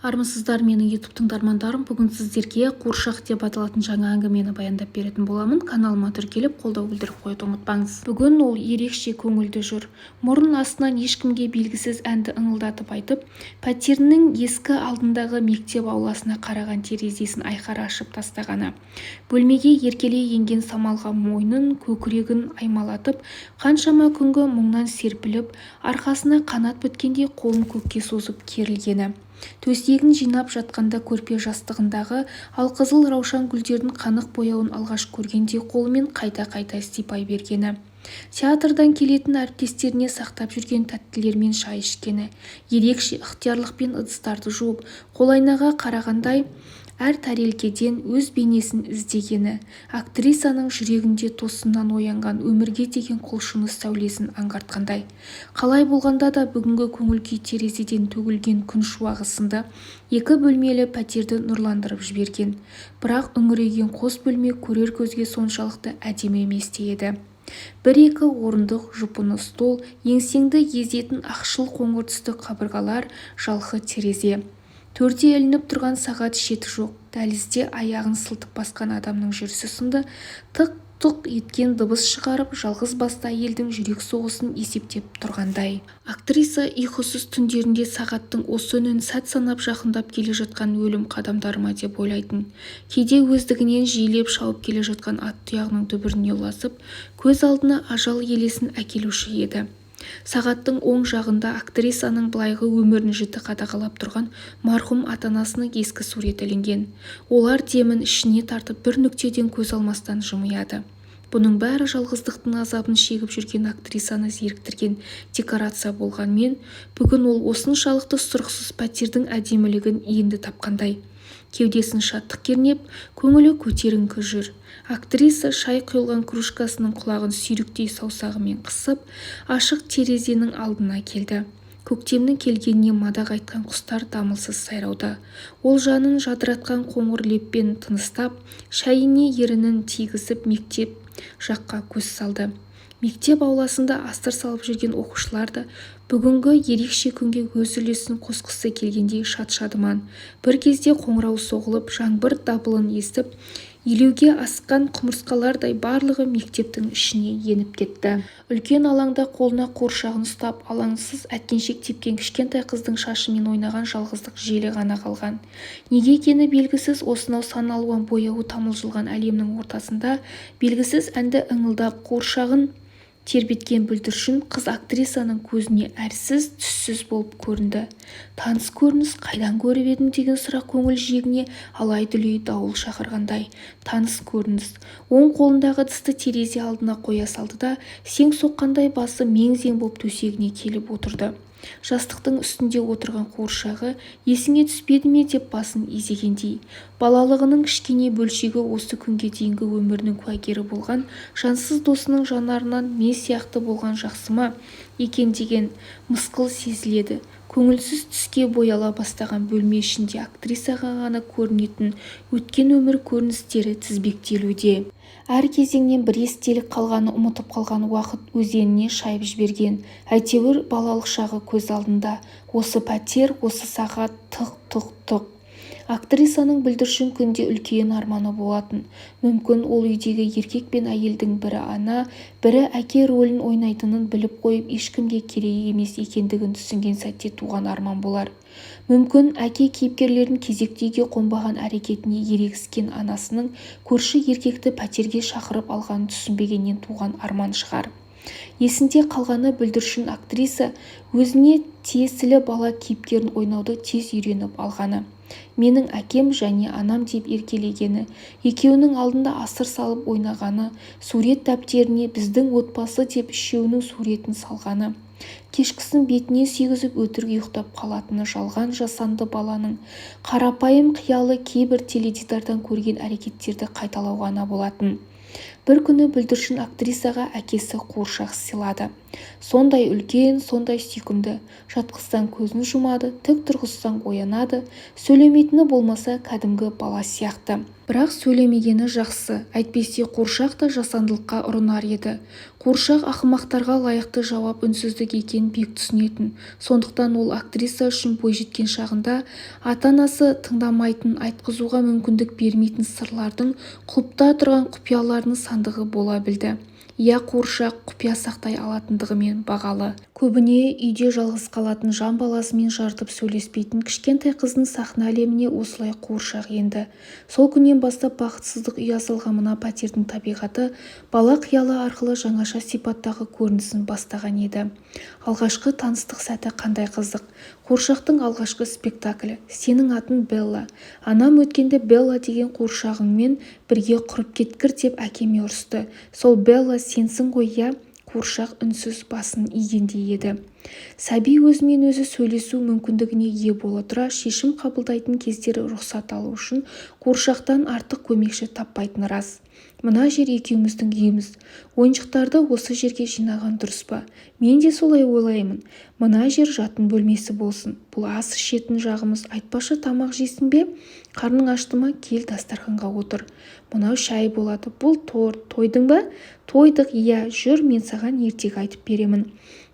Армысыздар менің YouTube тыңдармандарым. Бүгін сіздерге қуыршақ деп аталатын жаңа әңгімені баяндап беретін боламын. Каналыма тіркеліп, қолдау білдіріп қоюды ұмытпаңыз. Бүгін ол ерекше көңілді жүр. Мұрын астынан ешкімге белгісіз әнді ыңылдатып айтып, пәтерінің ескі алдындағы мектеп ауласына қараған терезесін айқара ашып тастағаны. Бөлмеге еркелей енген самалға мойнын, көкірегін аймалатып, қаншама күнгі мұңнан серпіліп, арқасына қанат біткендей қолын көкке созып керілгені. Төсегін жинап жатқанда көрпе жастығындағы алқызыл раушан гүлдердің қанық бояуын алғаш көргендей қолымен қайта-қайта сипай бергені. Театрдан келетін әріптестеріне сақтап жүрген тәттілермен шай ішкені. Ерекше ықтиярлықпен ыдыстарды жуып, қолайнаға қарағандай әр тәрелкеден өз бейнесін іздегені. Актрисаның жүрегінде тосыннан оянған өмірге деген құлшыныс сәулесін аңғартқандай. Қалай болғанда да бүгінгі көңіл-күй терезеден төгілген күн шуағы сынды екі бөлмелі пәтерді нұрландырып жіберген. Бірақ үңірейген қос бөлме көрер көзге соншалықты әдемі емес те еді. Бір-екі орындық жұпыны стол, еңсеңді езетін ақшыл қоңыр түсті қабырғалар, жалқы терезе. Төрде ілініп тұрған сағат шеті жоқ. Дәлізде аяғын сылтып басқан адамның жүрісі сынды тық-тұқ еткен дыбыс шығарып, жалғыз басты әйелдің жүрек соғысын есептеп тұрғандай. Актриса ұйқысыз түндерінде сағаттың осы үнін сәт санап жақындап келе жатқан өлім қадамдары ма деп ойлайтын. Кейде өздігінен жиілеп шауып келе жатқан ат тұяғының дүбіріне ұласып, көз алдына ажал елесін әкелуші еді. Сағаттың оң жағында актрисаның былайғы өмірін жіті қадағалап тұрған марқұм ата-анасының ескі суреті ілінген. Олар демін ішіне тартып бір нүктеден көз алмастан жымияды. Бұның бәрі жалғыздықтың азабын шегіп жүрген актрисаны зеріктірген декорация болғанмен, бүгін ол осыншалықты сұрықсыз пәтердің әдемілігін енді тапқандай. Кеудесін шаттық кернеп, көңілі көтеріңкі жүр. Актриса шай құйылған кружкасының құлағын сүйріктей саусағымен қысып, ашық терезенің алдына келді. Көктемнің келгеніне мадақ айтқан құстар дамылсыз сайрауда. Ол жанын жадыратқан қоңыр леппен тыныстап, шәйіне ерінін тигізіп мектеп жаққа көз салды. Мектеп ауласында астыр салып жүрген оқушылар да бүгінгі ерекше күнге өз үлесін қосқысы келгендей шат-шадыман. Бір кезде қоңырау соғылып, жаңбыр дабылын естіп, елеуге асқан құмырсқалардай барлығы мектептің ішіне еніп кетті. Үлкен алаңда қолына қуыршағын ұстап, алаңсыз әткеншек тепкен кішкентай қыздың шашымен ойнаған жалғыздық желі ғана қалған. Неге екені белгісіз осынау сан алуан бояуы тамылжылған әлемнің ортасында белгісіз әнді ыңылдап қуыршағын тербеткен бүлдіршін қыз актрисаның көзіне әрсіз түссіз болып көрінді. Таныс көрініс қайдан көріп едім деген сұрақ көңіл жиегіне алай-дүлей дауыл шақырғандай. Таныс көрініс. Оң қолындағы дысты терезе алдына қоя салды да, сең соққандай басы мең-зең болып төсегіне келіп отырды. Жастықтың үстінде отырған қуыршағы есіңе түспеді ме деп басын изегендей. Балалығының кішкене бөлшегі осы күнге дейінгі өмірінің куәгері болған жансыз досының жанарынан мен сияқты болған жақсы ма екен деген мысқыл сезіледі. Көңілсіз түске бояла бастаған бөлме ішінде актрисаға ғана көрінетін өткен өмір көріністері тізбектелуде. Әр кезеңнен бір естелік қалғаны ұмытып қалған уақыт өзеніне шайып жіберген. Әйтеуір балалық шағы көз алдында. Осы пәтер, осы сағат, тұқ-тұқ-тұқ. Актрисаның бүлдіршін күнде үлкен арманы болатын. Мүмкін ол үйдегі еркек пен әйелдің бірі ана, бірі әке рөлін ойнайтынын біліп қойып, ешкімге керек емес екендігін түсінген сәтте туған арман болар. Мүмкін әке кейіпкерлерін кезекті үйге қонбаған әрекетіне ерегіскен анасының көрші еркекті пәтерге шақырып алғанын түсінбегеннен туған арман шығар. Есінде қалғаны бүлдіршін актриса өзіне тиесілі бала кейіпкерін ойнауды тез үйреніп алғаны. Менің әкем және анам деп еркелегені, екеуінің алдында асыр салып ойнағаны, сурет дәптеріне біздің отбасы деп үшеуінің суретін салғаны. Кешкісін бетіне сүйгізіп өтірік ұйықтап қалатыны жалған жасанды баланың қарапайым қиялы кейбір теледидардан көрген әрекеттерді қайталау ғана болатын. Бір күні бүлдіршін актрисаға әкесі қуыршақ сыйлады. Сондай үлкен, сондай сүйкімді. Жатқызсаң көзін жұмады, тік тұрғызсаң оянады, сөйлемейтіні болмаса кәдімгі бала сияқты. бірақ сөйлемегені жақсы, әйтпесе қуыршақ та жасандылыққа ұрынар еді. Қуыршақ ақымақтарға лайықты жауап үнсіздік екенін бек түсінетін. Сондықтан ол актриса үшін бойжеткен шағында ата-анасы тыңдамайтын, айтқызуға мүмкіндік бермейтін сырлардың құлыпта тұрған құпияларының сандығы бола білді. Иә, қуыршақ құпия сақтай алатындығымен бағалы. Көбіне үйде жалғыз қалатын жан баласымен жартып сөйлеспейтін кішкентай қыздың сахна әлеміне осылай қуыршақ енді. Сол күннен бастап бақытсыздық үй салған мына пәтердің табиғаты бала қиялы арқылы жаңаша сипаттағы көрінісін бастаған еді. Алғашқы таныстық сәті қандай қызық. Қуыршақтың алғашқы спектаклі. Сенің атың Белла. Анам өткенде Белла деген қуыршағыңмен бірге құрып кеткір деп әкеме ұрысты. Сол Белла сенсің ғой, иә? Қуыршақ үнсіз басын игендей еді. Сәби өзімен өзі сөйлесу мүмкіндігіне ие бола тұра шешім қабылдайтын кездері рұқсат алу үшін қуыршақтан артық көмекші таппайтыны рас. Мына жер екеуміздің үйіміз. Ойыншықтарды осы жерге жинаған дұрыс па? Мен де солай ойлаймын. Мына жер жатын бөлмесі болсын. Бұл ас ішетін жағымыз. Айтпашы, тамақ жейсің бе? Қарның ашты ма? Кел, дастарханға отыр. Мынау шай болады. Бұл торт. Тойдың ба? Тойдық, иә. Жүр, мен саған ертегі айтып беремін.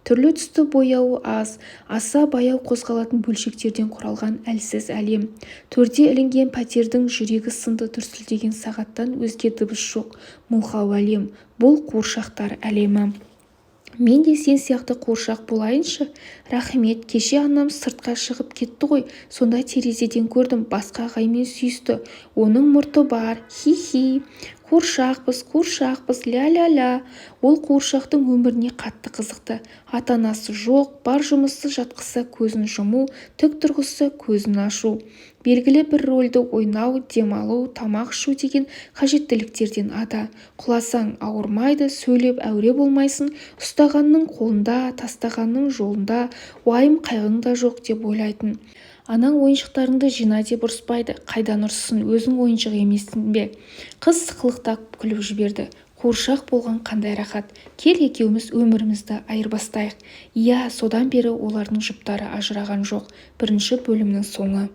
Түрлі түсті бояуы аз, аса баяу қозғалатын бөлшектерден құралған әлсіз әлем. Төрде ілінген пәтердің жүрегі сынды дүрсілдеген сағаттан өзге дыбыс жоқ. Мылқау әлем. Бұл қуыршақтар әлемі. Мен де сен сияқты қуыршақ болайыншы. Рахмет, кеше анам сыртқа шығып кетті ғой, сонда терезеден көрдім, басқа ағаймен сүйісті. Оның мұрты бар, хи-хи. Қуыршақпыз, ля-ля-ля. Ол қуыршақтың өміріне қатты қызықты. Ата-анасы жоқ, бар жұмысы жатқызса көзін жұму, тік тұрғызса көзін ашу. Белгілі бір рөлді ойнау, демалу, тамақ ішу деген қажеттіліктерден ада. Құласаң ауырмайды, сөйлеп әуре болмайсың, ұстағанның қолында, тастағанның жолында, уайым қайғың да жоқ деп ойлайтын. Анаң ойыншықтарыңды жина деп ұрыспайды. Қайдан ұрыссын, өзің ойыншық емессің бе? Қыз сықылықтап күліп жіберді. Қуыршақ болған қандай рахат. Кел екеуміз өмірімізді айырбастайық. Иә, содан бері олардың жұптары ажыраған жоқ. Бірінші бөлімнің соңы.